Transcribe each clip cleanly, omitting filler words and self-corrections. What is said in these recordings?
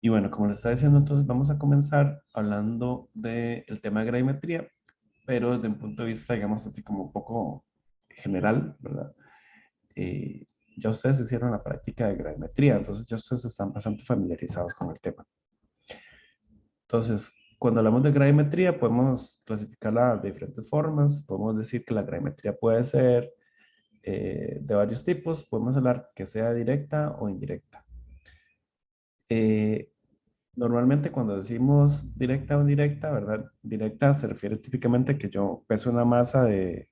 Y bueno, como les estaba diciendo, entonces vamos a comenzar hablando del tema de gravimetría, pero desde un punto de vista, digamos, así como un poco general, ¿verdad? Eh, ya ustedes hicieron la práctica de gravimetría, entonces ya ustedes están bastante familiarizados con el tema. Entonces, cuando hablamos de gravimetría, podemos clasificarla de diferentes formas. Podemos decir que la gravimetría puede ser de varios tipos. Podemos hablar que sea directa o indirecta. Eh, Normalmente cuando decimos directa o indirecta, ¿verdad? Directa se refiere típicamente a que yo peso una masa de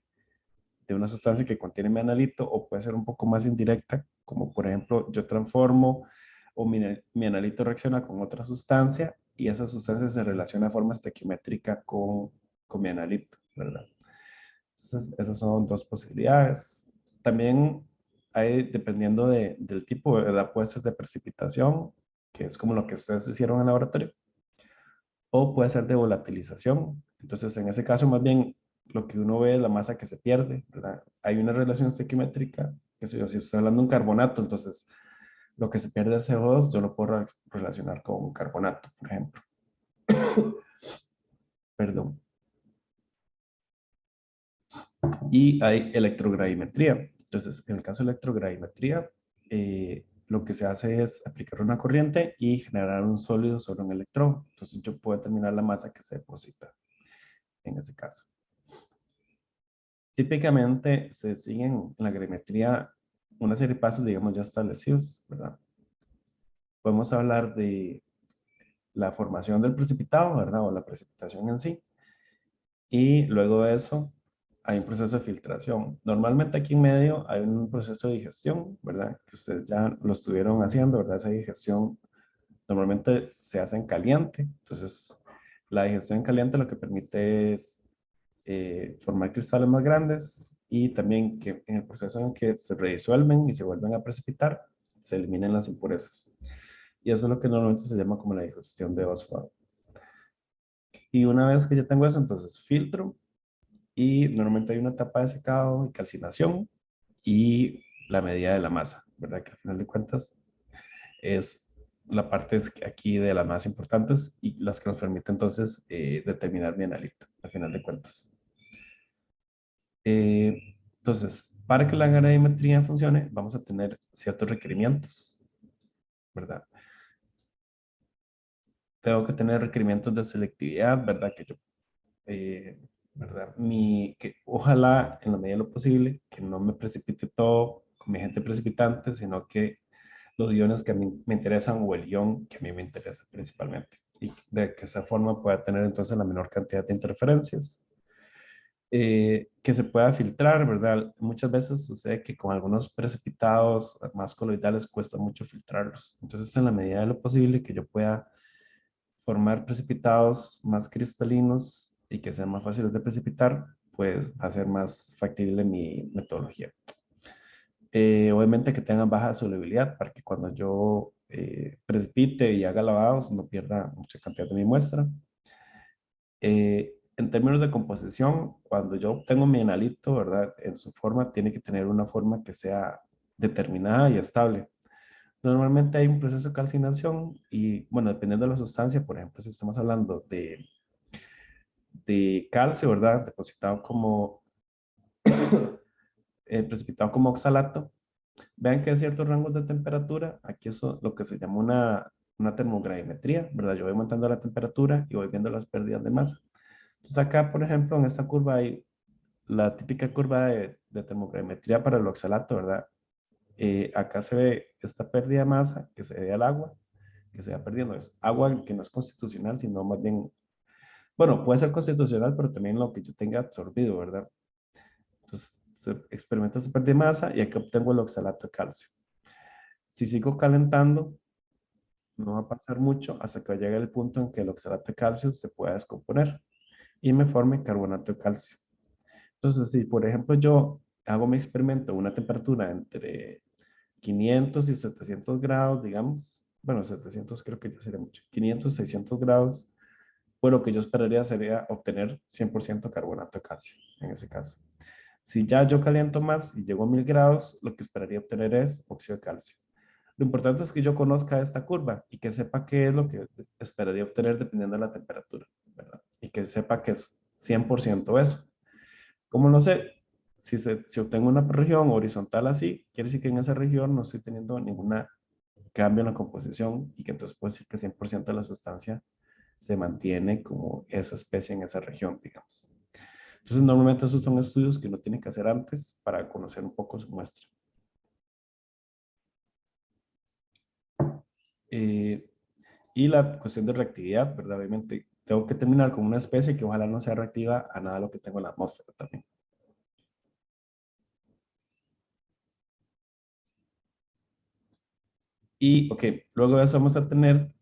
una sustancia que contiene mi analito, o puede ser un poco más indirecta, como por ejemplo yo transformo o mi analito reacciona con otra sustancia y esa sustancia se relaciona de forma estequiométrica con mi analito, ¿verdad? Entonces esas son dos posibilidades. También hay, dependiendo del tipo, ¿verdad? Puede ser de precipitación, que es como lo que ustedes hicieron en el laboratorio, o puede ser de volatilización. Entonces, en ese caso, más bien, lo que uno ve es la masa que se pierde, ¿verdad? Hay una relación estequiométrica, que si estoy hablando de un carbonato, entonces lo que se pierde de CO2, yo lo puedo relacionar con un carbonato, por ejemplo. Perdón. Y hay electrogravimetría. Entonces, en el caso de electrogravimetría, lo que se hace es aplicar una corriente y generar un sólido sobre un electrón. Entonces, yo puedo determinar la masa que se deposita en ese caso. Típicamente se siguen en la gravimetría una serie de pasos, digamos, ya establecidos, ¿verdad? Podemos hablar de la formación del precipitado, ¿verdad? O la precipitación en sí. Y luego de eso hay un proceso de filtración. Normalmente aquí en medio hay un proceso de digestión, ¿verdad? Que ustedes ya lo estuvieron haciendo, ¿verdad? Esa digestión normalmente se hace en caliente. Entonces, la digestión en caliente lo que permite es formar cristales más grandes y también que en el proceso en que se redisuelven y se vuelven a precipitar, se eliminen las impurezas. Y eso es lo que normalmente se llama como la digestión de fosfato. Y una vez que ya tengo eso, entonces filtro y normalmente hay una etapa de secado y calcinación y la medida de la masa, ¿verdad? Que al final de cuentas es la parte aquí de las más importantes y las que nos permite entonces determinar mi analito, al final de cuentas. Entonces, para que la gravimetría funcione, vamos a tener ciertos requerimientos, ¿verdad? Tengo que tener requerimientos de selectividad, ¿verdad? Que yo, ¿verdad? Que ojalá, en la medida de lo posible, que no me precipite todo con mi agente precipitante, sino que los iones que a mí me interesan o el ion que a mí me interesa principalmente. Y de que esa forma pueda tener entonces la menor cantidad de interferencias. Que se pueda filtrar, ¿verdad? Muchas veces sucede que con algunos precipitados más coloidales cuesta mucho filtrarlos. Entonces, en la medida de lo posible que yo pueda formar precipitados más cristalinos y que sean más fáciles de precipitar, pues va a ser más factible mi metodología. Obviamente que tengan baja solubilidad para que cuando yo precipite y haga lavados no pierda mucha cantidad de mi muestra. En términos de composición, cuando yo obtengo mi analito, ¿verdad? En su forma, tiene que tener una forma que sea determinada y estable. Normalmente hay un proceso de calcinación y, bueno, dependiendo de la sustancia, por ejemplo, si estamos hablando de calcio, ¿verdad? Depositado como, precipitado como oxalato, vean que hay ciertos rangos de temperatura. Aquí eso lo que se llama una termogravimetría, ¿verdad? Yo voy aumentando la temperatura y voy viendo las pérdidas de masa. Entonces acá, por ejemplo, en esta curva hay la típica curva de termogravimetría para el oxalato, ¿verdad? Acá se ve esta pérdida de masa que se debe al agua, que se va perdiendo. Es agua que no es constitucional, sino más bien, bueno, puede ser constitucional, pero también lo que yo tenga absorbido, ¿verdad? Entonces, se experimenta esta pérdida de masa y aquí obtengo el oxalato de calcio. Si sigo calentando, no va a pasar mucho hasta que llegue el punto en que el oxalato de calcio se pueda descomponer y me forme carbonato de calcio. Entonces, si por ejemplo yo hago mi experimento a una temperatura entre 500 y 700 grados, digamos, bueno, 700 creo que ya sería mucho, 500, 600 grados, pues lo que yo esperaría sería obtener 100% carbonato de calcio, en ese caso. Si ya yo caliento más y llego a 1000 grados, lo que esperaría obtener es óxido de calcio. Lo importante es que yo conozca esta curva y que sepa qué es lo que esperaría obtener dependiendo de la temperatura, ¿verdad? Y que sepa que es 100% eso. Como no sé, si obtengo una región horizontal así, quiere decir que en esa región no estoy teniendo ningún cambio en la composición y que entonces puedo decir que 100% de la sustancia se mantiene como esa especie en esa región, digamos. Entonces, normalmente esos son estudios que uno tiene que hacer antes para conocer un poco su muestra. Eh, y la cuestión de reactividad, ¿verdad? Obviamente, tengo que terminar con una especie que ojalá no sea reactiva a nada de lo que tengo en la atmósfera también. Y, ok, luego de eso vamos a tener,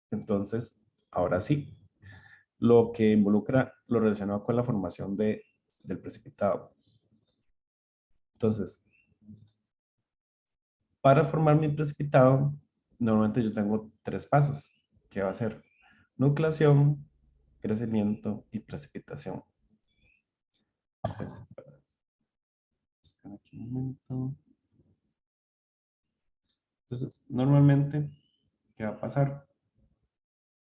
entonces, ahora sí, lo que involucra lo relacionado con la formación del precipitado. Entonces, para formar mi precipitado, normalmente yo tengo tres pasos, que va a ser nucleación, crecimiento y precipitación. Aquí un momento. Entonces, normalmente, ¿qué va a pasar?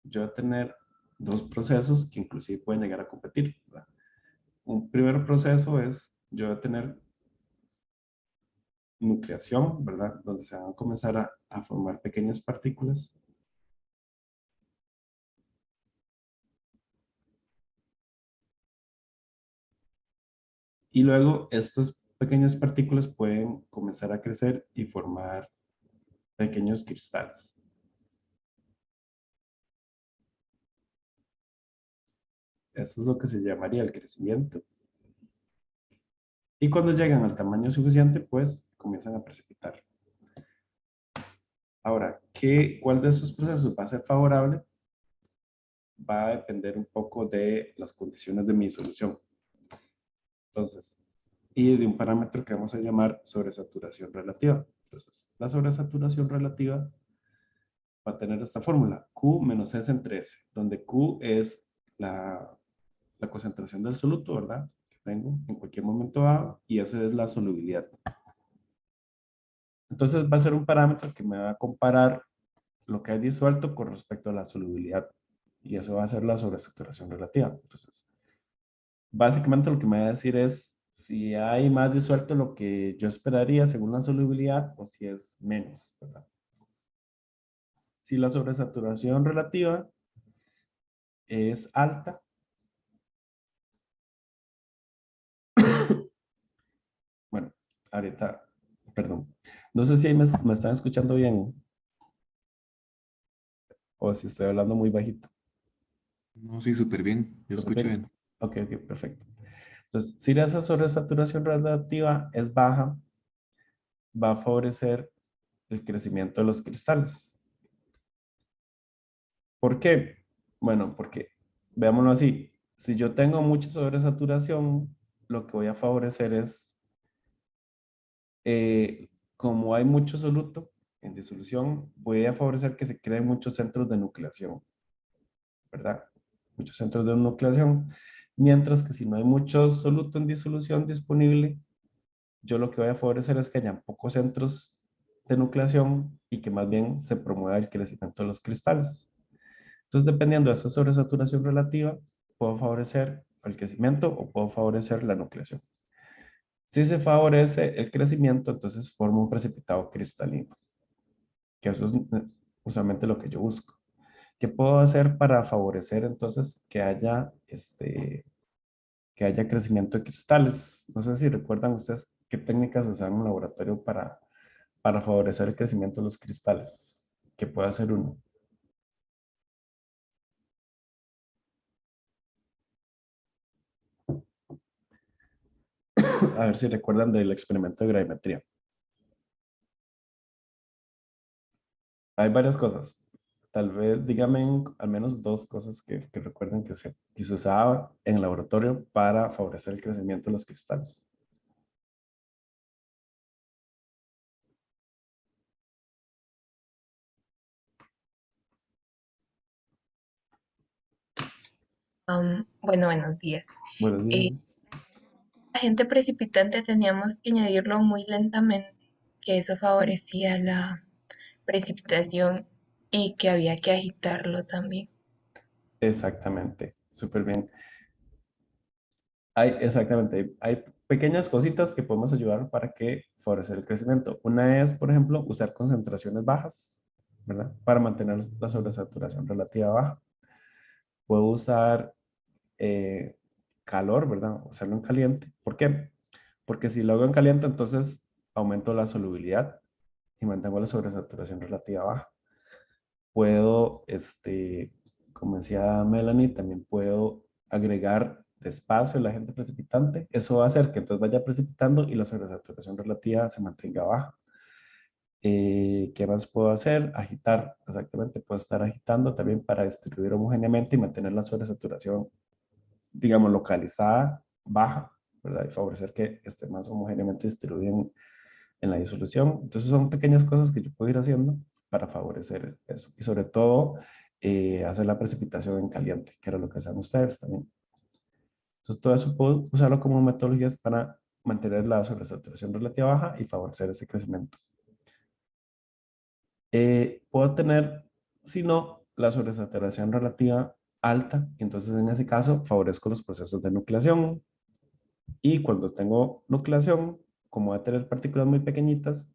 Yo voy a tener dos procesos que inclusive pueden llegar a competir, ¿verdad? Un primer proceso es, yo voy a tener nucleación, ¿verdad? Donde se van a comenzar a formar pequeñas partículas. Y luego estas pequeñas partículas pueden comenzar a crecer y formar pequeños cristales. Eso es lo que se llamaría el crecimiento. Y cuando llegan al tamaño suficiente, pues comienzan a precipitar. Ahora, ¿cuál de esos procesos va a ser favorable? Va a depender un poco de las condiciones de mi solución. Entonces, y de un parámetro que vamos a llamar sobresaturación relativa. Entonces, la sobresaturación relativa va a tener esta fórmula, Q menos S entre S, donde Q es la concentración del soluto, ¿verdad? Que tengo en cualquier momento dado, y S es la solubilidad. Entonces va a ser un parámetro que me va a comparar lo que hay disuelto con respecto a la solubilidad. Y eso va a ser la sobresaturación relativa. Entonces, básicamente lo que me va a decir es si hay más disuelto de lo que yo esperaría según la solubilidad o si es menos, ¿verdad? Si la sobresaturación relativa es alta, bueno, ahorita, perdón, no sé si me están escuchando bien o si estoy hablando muy bajito. No, sí, súper bien. Yo ¿Súper escucho bien? bien. Ok, ok, perfecto. Entonces, si esa sobresaturación relativa es baja, va a favorecer el crecimiento de los cristales. ¿Por qué? Bueno, porque, veámoslo así, si yo tengo mucha sobresaturación, lo que voy a favorecer es, como hay mucho soluto en disolución, voy a favorecer que se creen muchos centros de nucleación, ¿verdad? Muchos centros de nucleación, mientras que si no hay mucho soluto en disolución disponible, yo lo que voy a favorecer es que haya pocos centros de nucleación y que más bien se promueva el crecimiento de los cristales. Entonces, dependiendo de esa sobresaturación relativa, puedo favorecer el crecimiento o puedo favorecer la nucleación. Si se favorece el crecimiento, entonces forma un precipitado cristalino, que eso es usualmente lo que yo busco. ¿Qué puedo hacer para favorecer entonces que haya crecimiento de cristales? No sé si recuerdan ustedes qué técnicas usaban en un laboratorio para favorecer el crecimiento de los cristales. ¿Qué puede hacer uno? A ver si recuerdan del experimento de gravimetría. Hay varias cosas. Tal vez díganme al menos dos cosas que recuerden que se usaba en el laboratorio para favorecer el crecimiento de los cristales. Bueno, buenos días. Buenos Eh, días. Agente precipitante teníamos que añadirlo muy lentamente. que eso favorecía la precipitación y que había que agitarlo también. Exactamente, súper bien. Exactamente, hay pequeñas cositas que podemos ayudar para que favorecer el crecimiento. Una es, por ejemplo, usar concentraciones bajas, ¿verdad? Para mantener la sobresaturación relativa baja. Puedo usar eh, calor, ¿verdad? Hacerlo en caliente. ¿Por qué? Porque si lo hago en caliente, entonces aumento la solubilidad y mantengo la sobresaturación relativa baja. Puedo, como decía Melanie, también puedo agregar despacio el agente precipitante. Eso va a hacer que entonces vaya precipitando y la sobresaturación relativa se mantenga baja. ¿Qué más puedo hacer? Agitar, exactamente. Puedo estar agitando también para distribuir homogéneamente y mantener la sobresaturación, digamos, localizada, baja, ¿verdad? Y favorecer que esté más homogéneamente distribuida en la disolución. Entonces son pequeñas cosas que yo puedo ir haciendo para favorecer eso. Y sobre todo, hacer la precipitación en caliente, que era lo que hacían ustedes también. Entonces todo eso puedo usarlo como metodologías para mantener la sobresaturación relativa baja y favorecer ese crecimiento. Puedo tener, si no, la sobresaturación relativa alta, y entonces en ese caso favorezco los procesos de nucleación. Y cuando tengo nucleación, como voy a tener partículas muy pequeñitas,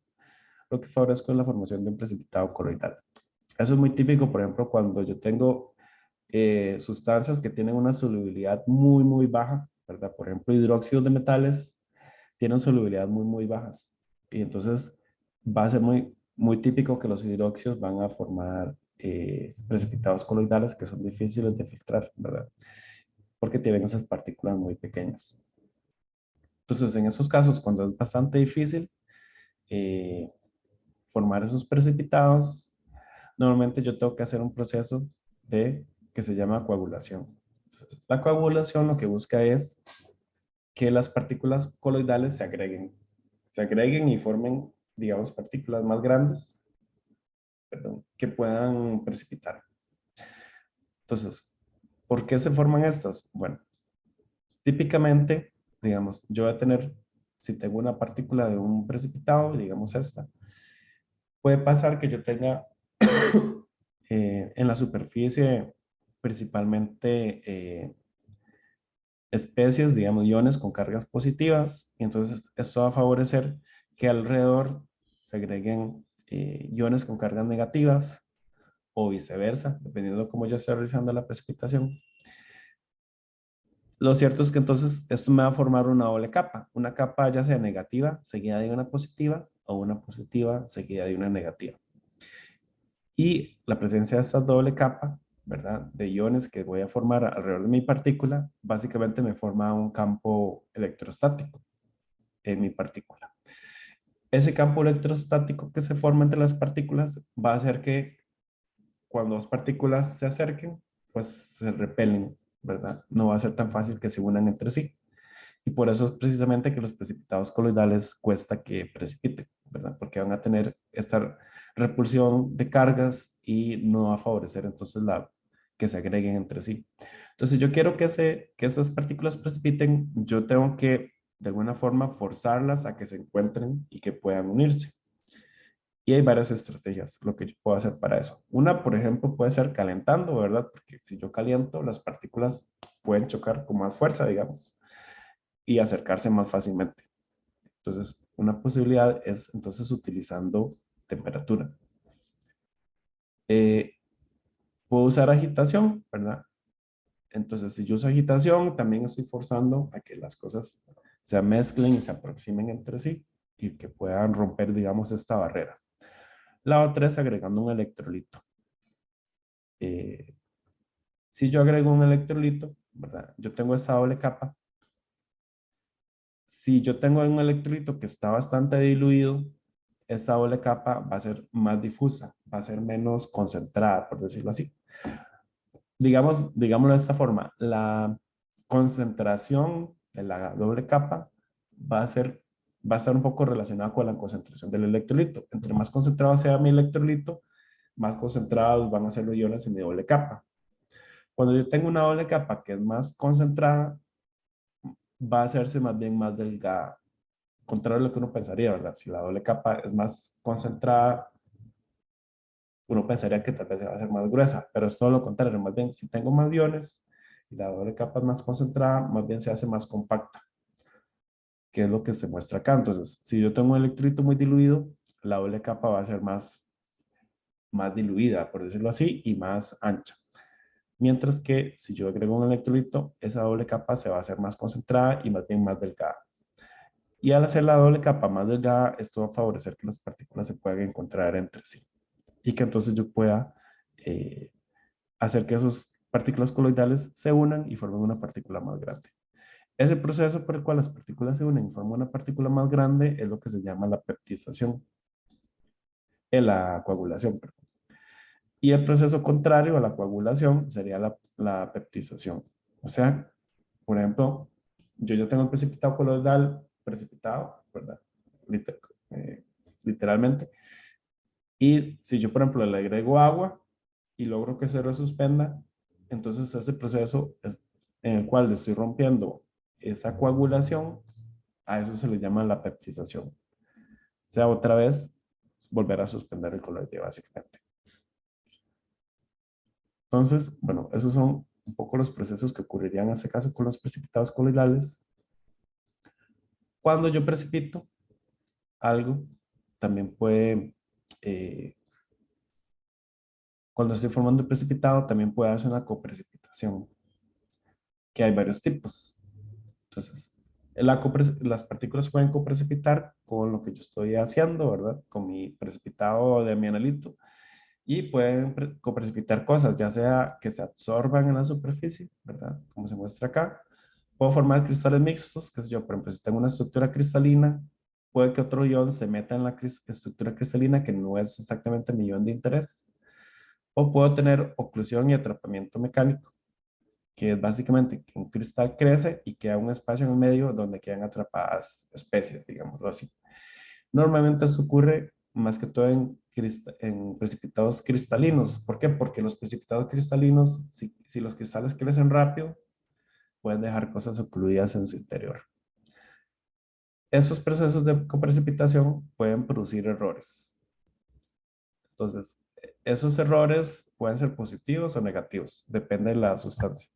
lo que favorezco es la formación de un precipitado coloidal. Eso es muy típico, por ejemplo, cuando yo tengo sustancias que tienen una solubilidad muy, muy baja, ¿verdad? Por ejemplo, hidróxidos de metales tienen solubilidad muy, muy bajas. Y entonces va a ser muy, muy típico que los hidróxidos van a formar precipitados coloidales que son difíciles de filtrar, ¿verdad? Porque tienen esas partículas muy pequeñas. Entonces, en esos casos, cuando es bastante difícil eh, formar esos precipitados, normalmente yo tengo que hacer un proceso que se llama coagulación. Entonces, la coagulación lo que busca es que las partículas coloidales se agreguen y formen, digamos, partículas más grandes, perdón, que puedan precipitar. Entonces, ¿por qué se forman estas? Bueno, típicamente, digamos, yo voy a tener, si tengo una partícula de un precipitado, digamos esta, puede pasar que yo tenga en la superficie principalmente especies, digamos, iones con cargas positivas, y entonces esto va a favorecer que alrededor se agreguen iones con cargas negativas o viceversa, dependiendo de cómo yo esté realizando la precipitación. Lo cierto es que entonces esto me va a formar una capa ya sea negativa seguida de una positiva o una positiva seguida de una negativa. Y la presencia de esta doble capa, ¿verdad? De iones que voy a formar alrededor de mi partícula, básicamente me forma un campo electrostático en mi partícula. Ese campo electrostático que se forma entre las partículas va a hacer que cuando dos partículas se acerquen, pues se repelen, ¿verdad? No va a ser tan fácil que se unan entre sí. Y por eso es precisamente que los precipitados coloidales cuesta que precipiten, ¿verdad? Porque van a tener esta repulsión de cargas y no va a favorecer entonces que se agreguen entre sí. Entonces, yo quiero que esas partículas precipiten, yo tengo que de alguna forma forzarlas a que se encuentren y que puedan unirse. Y hay varias estrategias, lo que yo puedo hacer para eso. Una, por ejemplo, puede ser calentando, ¿verdad? Porque si yo caliento, las partículas pueden chocar con más fuerza, digamos, y acercarse más fácilmente. Entonces, una posibilidad es entonces utilizando temperatura. Eh, Puedo usar agitación, ¿verdad? Entonces, si yo uso agitación, también estoy forzando a que las cosas se mezclen y se aproximen entre sí y que puedan romper, digamos, esta barrera. La otra es agregando un electrolito. Eh, si yo agrego un electrolito, ¿verdad? Yo tengo esta doble capa. Si yo tengo un electrolito que está bastante diluido, esta doble capa va a ser más difusa, va a ser menos concentrada, por decirlo así. Digámoslo de esta forma, la concentración de la doble capa va a ser, va a estar un poco relacionada con la concentración del electrolito. Entre más concentrado sea mi electrolito, más concentrados van a ser los iones en mi doble capa. Cuando yo tengo una doble capa que es más concentrada, va a hacerse más bien más delgada. contrario a lo que uno pensaría, ¿verdad? Si la doble capa es más concentrada, uno pensaría que tal vez va a ser más gruesa, pero es todo lo contrario. Más bien, si tengo más iones y la doble capa es más concentrada, más bien se hace más compacta, que es lo que se muestra acá. Entonces, si yo tengo un electrolito muy diluido, la doble capa va a ser más diluida, por decirlo así, y más ancha. Mientras que si yo agrego un electrolito, esa doble capa se va a hacer más concentrada y más bien más delgada. Y al hacer la doble capa más delgada, esto va a favorecer que las partículas se puedan encontrar entre sí. Y que entonces yo pueda hacer que esas partículas coloidales se unan y formen una partícula más grande. Ese proceso por el cual las partículas se unen y forman una partícula más grande es lo que se llama la peptización, la coagulación, perdón. Y el proceso contrario a la coagulación sería la peptización. O sea, por ejemplo, yo ya tengo el precipitado coloidal precipitado, ¿verdad? Liter- eh, literalmente. Y si yo, por ejemplo, le agrego agua y logro que se resuspenda, entonces ese proceso en el cual le estoy rompiendo esa coagulación, a eso se le llama la peptización. O sea, otra vez, volver a suspender el coloide, básicamente. Entonces, bueno, esos son un poco los procesos que ocurrirían en este caso con los precipitados coloidales. Cuando yo precipito algo, también puede, eh, cuando estoy formando el precipitado, también puede hacer una coprecipitación, que hay varios tipos. Entonces, las partículas pueden coprecipitar con lo que yo estoy haciendo, ¿verdad? Con mi precipitado de mi analito. Y pueden coprecipitar cosas, ya sea que se absorban en la superficie, ¿verdad? Como se muestra acá. Puedo formar cristales mixtos, que sé yo, por ejemplo, si tengo una estructura cristalina, puede que otro ion se meta en la estructura cristalina que no es exactamente mi ion de interés. O puedo tener oclusión y atrapamiento mecánico, que es básicamente que un cristal crece y queda un espacio en el medio donde quedan atrapadas especies, digámoslo así. Normalmente eso ocurre más que todo en precipitados cristalinos. ¿Por qué? Porque los precipitados cristalinos, si los cristales crecen rápido, pueden dejar cosas ocluidas en su interior. Esos procesos de coprecipitación pueden producir errores. Entonces, esos errores pueden ser positivos o negativos, depende de la sustancia.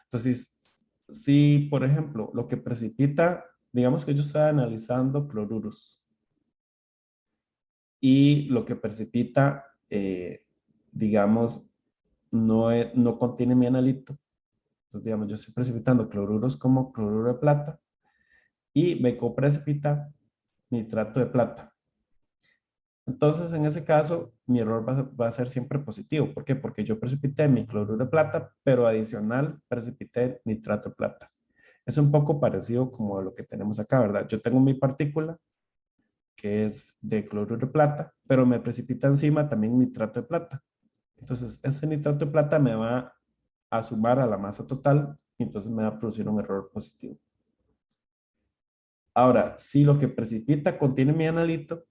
Entonces, si por ejemplo, lo que precipita, digamos que yo estoy analizando cloruros y lo que precipita, digamos, no contiene mi analito. Entonces, digamos, yo estoy precipitando cloruros como cloruro de plata y me coprecipita nitrato de plata. Entonces, en ese caso, mi error va a ser siempre positivo. ¿Por qué? Porque yo precipité mi cloruro de plata, pero adicional precipité nitrato de plata. Es un poco parecido como a lo que tenemos acá, ¿verdad? Yo tengo mi partícula, que es de cloruro de plata, pero me precipita encima también nitrato de plata. Entonces, ese nitrato de plata me va a sumar a la masa total y entonces me va a producir un error positivo. Ahora, si lo que precipita contiene mi analito,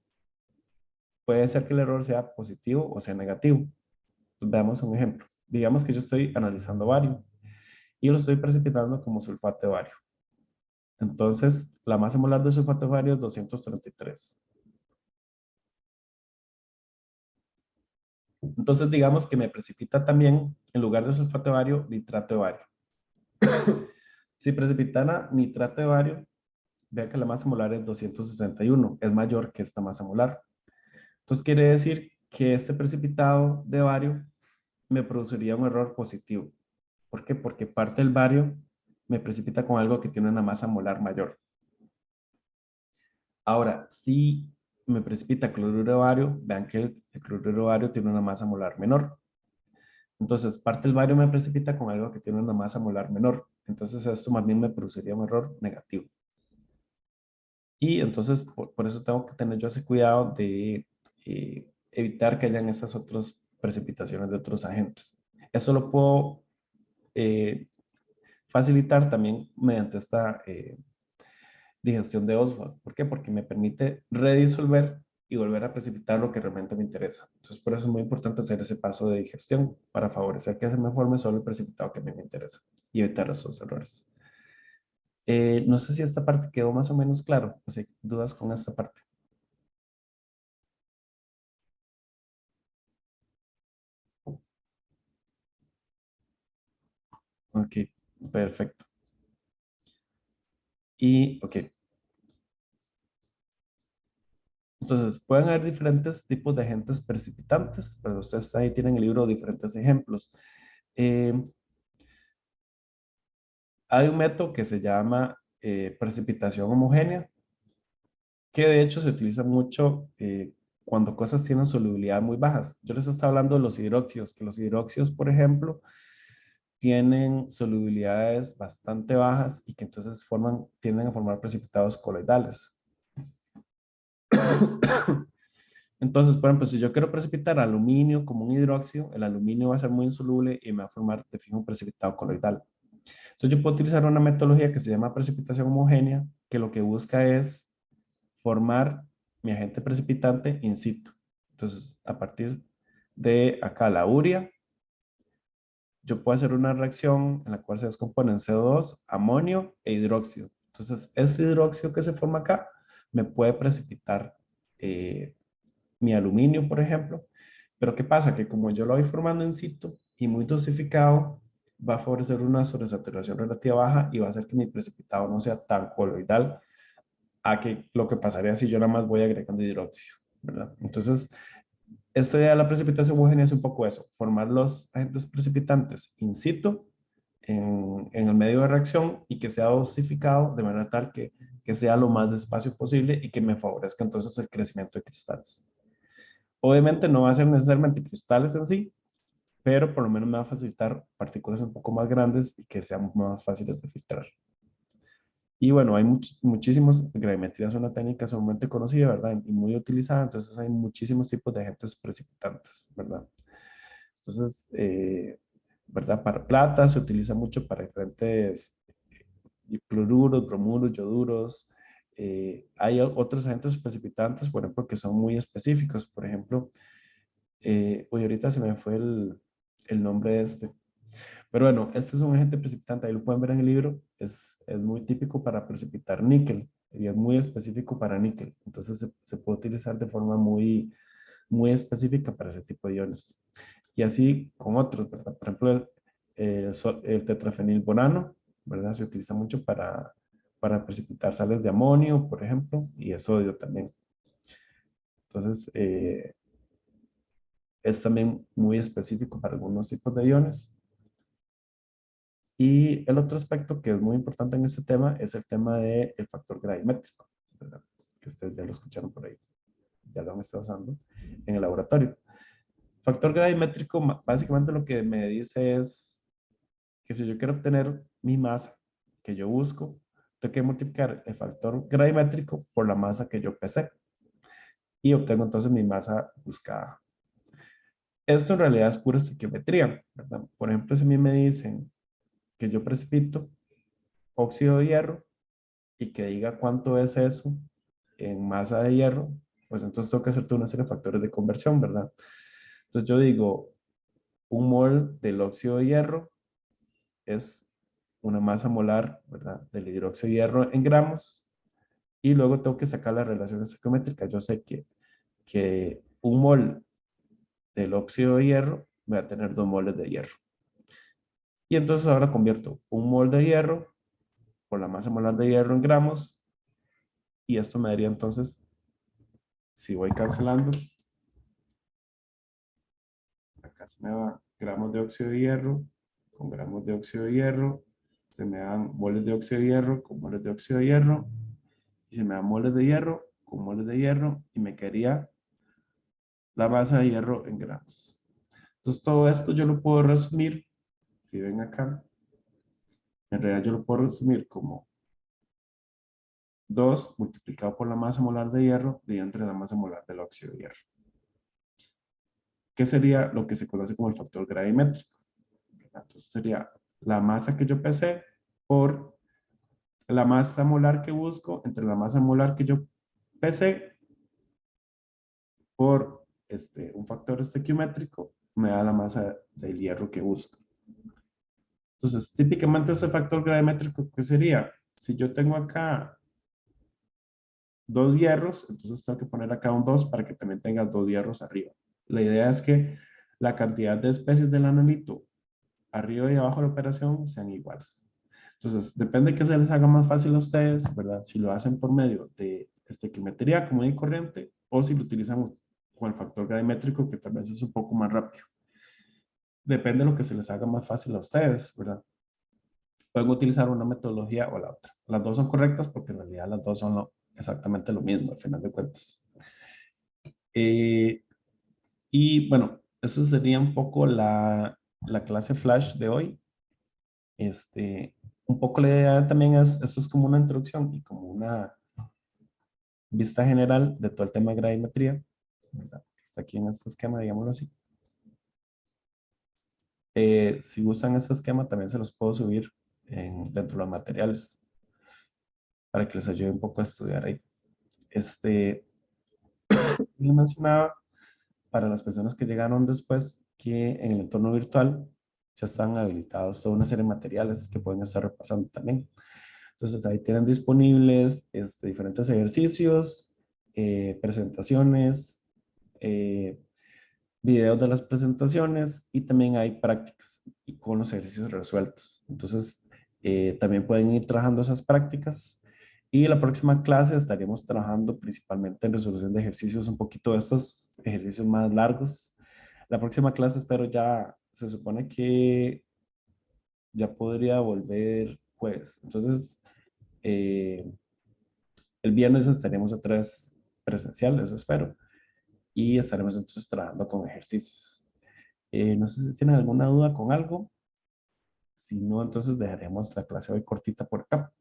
puede ser que el error sea positivo o sea negativo. Entonces, veamos un ejemplo. Digamos que yo estoy analizando bario y lo estoy precipitando como sulfato de bario. Entonces, la masa molar de sulfato de bario es 233. Entonces, digamos que me precipita también, en lugar de sulfato de bario, nitrato de bario. Si precipitara nitrato de bario, vea que la masa molar es 261, es mayor que esta masa molar. Entonces, quiere decir que este precipitado de bario me produciría un error positivo. ¿Por qué? Porque parte del bario me precipita con algo que tiene una masa molar mayor. Ahora, si me precipita cloruro de bario, vean que el cloruro de bario tiene una masa molar menor. Entonces, parte del bario me precipita con algo que tiene una masa molar menor. Entonces, esto más bien me produciría un error negativo. Y entonces, por eso tengo que tener yo ese cuidado de evitar que hayan esas otras precipitaciones de otros agentes. Eso lo puedo facilitar también mediante esta digestión de Oswald. ¿Por qué? Porque me permite redisolver y volver a precipitar lo que realmente me interesa. Entonces, por eso es muy importante hacer ese paso de digestión para favorecer que se me forme solo el precipitado que a mí me interesa y evitar esos errores. No sé si esta parte quedó más o menos claro, o si hay dudas con esta parte. Ok, perfecto. Y, ok. Entonces, pueden haber diferentes tipos de agentes precipitantes, pero ustedes ahí tienen el libro diferentes ejemplos. Eh, Hay un método que se llama precipitación homogénea, que de hecho se utiliza mucho cuando cosas tienen solubilidad muy bajas. Yo les estaba hablando de los hidróxidos, que los hidróxidos, por ejemplo, tienen solubilidades bastante bajas y que entonces tienden a formar precipitados coloidales. Entonces, por ejemplo, si yo quiero precipitar aluminio como un hidróxido, el aluminio va a ser muy insoluble y me va a formar de fijo un precipitado coloidal. Entonces, yo puedo utilizar una metodología que se llama precipitación homogénea, que lo que busca es formar mi agente precipitante in situ. Entonces, a partir de acá la urea, yo puedo hacer una reacción en la cual se descomponen CO2, amonio e hidróxido. Entonces, ese hidróxido que se forma acá me puede precipitar eh, mi aluminio, por ejemplo. Pero ¿qué pasa? Que como yo lo voy formando in situ y muy dosificado, va a favorecer una sobresaturación relativa baja y va a hacer que mi precipitado no sea tan coloidal a que lo que pasaría si yo nada más voy agregando hidróxido, ¿verdad? Entonces, esta idea de la precipitación homogénea es un poco eso, formar los agentes precipitantes in situ en el medio de reacción y que sea dosificado de manera tal que sea lo más despacio posible y que me favorezca entonces el crecimiento de cristales. Obviamente no va a ser necesariamente cristales en sí, pero por lo menos me va a facilitar partículas un poco más grandes y que sean más fáciles de filtrar. Y bueno, hay muchísimos, gravimetría es una técnica sumamente conocida, ¿verdad? Y muy utilizada, entonces hay muchísimos tipos de agentes precipitantes, ¿verdad? Entonces, ¿verdad? Para plata se utiliza mucho para diferentes fluoruros, bromuros, yoduros. Hay otros agentes precipitantes, por ejemplo, que son muy específicos. Por ejemplo, hoy ahorita se me fue el nombre de este. Pero bueno, este es un agente precipitante, ahí lo pueden ver en el libro, es muy típico para precipitar níquel y es muy específico para níquel. Entonces se puede utilizar de forma muy específica para ese tipo de iones. Y así con otros, ¿verdad? Por ejemplo, el tetrafenilborano, ¿verdad? Se utiliza mucho para precipitar sales de amonio, por ejemplo, y de sodio también. Entonces, es también muy específico para algunos tipos de iones. Y el otro aspecto que es muy importante en este tema es el tema del factor gravimétrico, ¿verdad? Que ustedes ya lo escucharon por ahí, ya lo han estado usando en el laboratorio. Factor gravimétrico básicamente lo que me dice es que si yo quiero obtener mi masa que yo busco, tengo que multiplicar el factor gravimétrico por la masa que yo pesé y obtengo entonces mi masa buscada. Esto en realidad es pura estequiometría, ¿verdad? Por ejemplo, si a mí me dicen que yo precipito óxido de hierro y que diga cuánto es eso en masa de hierro, pues entonces tengo que hacer toda una serie de factores de conversión, ¿verdad? Entonces yo digo, un mol del óxido de hierro es una masa molar, ¿verdad? Del hidróxido de hierro en gramos, y luego tengo que sacar la relación estequiométrica. Yo sé que un mol del óxido de hierro va a tener 2 moles de hierro. Y entonces ahora convierto un mol de hierro por la masa molar de hierro en gramos, y esto me daría entonces, si voy cancelando, acá se me va gramos de óxido de hierro con gramos de óxido de hierro, se me dan moles de óxido de hierro con moles de óxido de hierro, y se me dan moles de hierro con moles de hierro, y me quedaría la masa de hierro en gramos. Entonces todo esto yo lo puedo resumir, si ven acá, en realidad yo lo puedo resumir como 2 multiplicado por la masa molar de hierro dividido entre la masa molar del óxido de hierro. ¿Qué sería lo que se conoce como el factor gravimétrico? Entonces sería la masa que yo pesé por la masa molar que busco entre la masa molar que yo pesé por un factor estequiométrico, me da la masa del hierro que busco. Entonces, típicamente ese factor gravimétrico, ¿qué sería? si yo tengo acá 2 hierros, entonces tengo que poner acá un 2 para que también tenga 2 hierros arriba. La idea es que la cantidad de especies del anelito arriba y abajo de la operación sean iguales. Entonces, depende de que se les haga más fácil a ustedes, ¿verdad? Si lo hacen por medio de estequiometría común y corriente o si lo utilizan con el factor gravimétrico, que tal vez es un poco más rápido. Depende de lo que se les haga más fácil a ustedes, ¿verdad? Pueden utilizar una metodología o la otra. Las dos son correctas porque en realidad las dos son exactamente lo mismo, al final de cuentas. Y bueno, eso sería un poco la clase Flash de hoy. Un poco la idea también es, esto es como una introducción y como una vista general de todo el tema de gravimetría, ¿verdad? Está aquí en este esquema, digámoslo así. Si usan este esquema, también se los puedo subir dentro de los materiales para que les ayude un poco a estudiar ahí. Les mencionaba para las personas que llegaron después que en el entorno virtual ya están habilitados toda una serie de materiales que pueden estar repasando también. Entonces ahí tienen disponibles diferentes ejercicios, presentaciones, videos de las presentaciones y también hay prácticas y con los ejercicios resueltos. Entonces también pueden ir trabajando esas prácticas y en la próxima clase estaríamos trabajando principalmente en resolución de ejercicios, un poquito de estos ejercicios más largos. La próxima clase espero ya, se supone que ya podría volver jueves. Entonces, eh, el viernes estaremos otra vez presencial, eso espero. Y estaremos entonces trabajando con ejercicios. No sé si tienen alguna duda con algo. Si no, entonces dejaremos la clase hoy cortita por acá.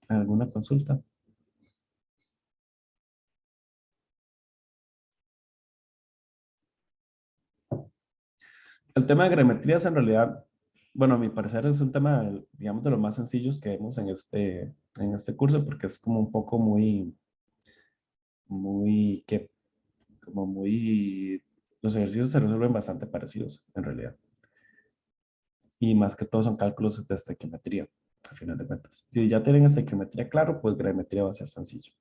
¿Alguna consulta? El tema de grametrías en realidad, bueno, a mi parecer es un tema, digamos, de los más sencillos que vemos en este curso porque es como un poco que como muy, los ejercicios se resuelven bastante parecidos en realidad. Y más que todo son cálculos de estequiometría, al final de cuentas. Si ya tienen estequiometría claro, pues grametría va a ser sencillo.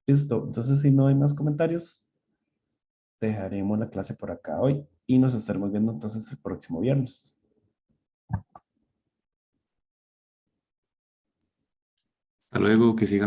Listo, entonces si no hay más comentarios, dejaremos la clase por acá hoy y nos estaremos viendo entonces el próximo viernes. Hasta luego, que sigan.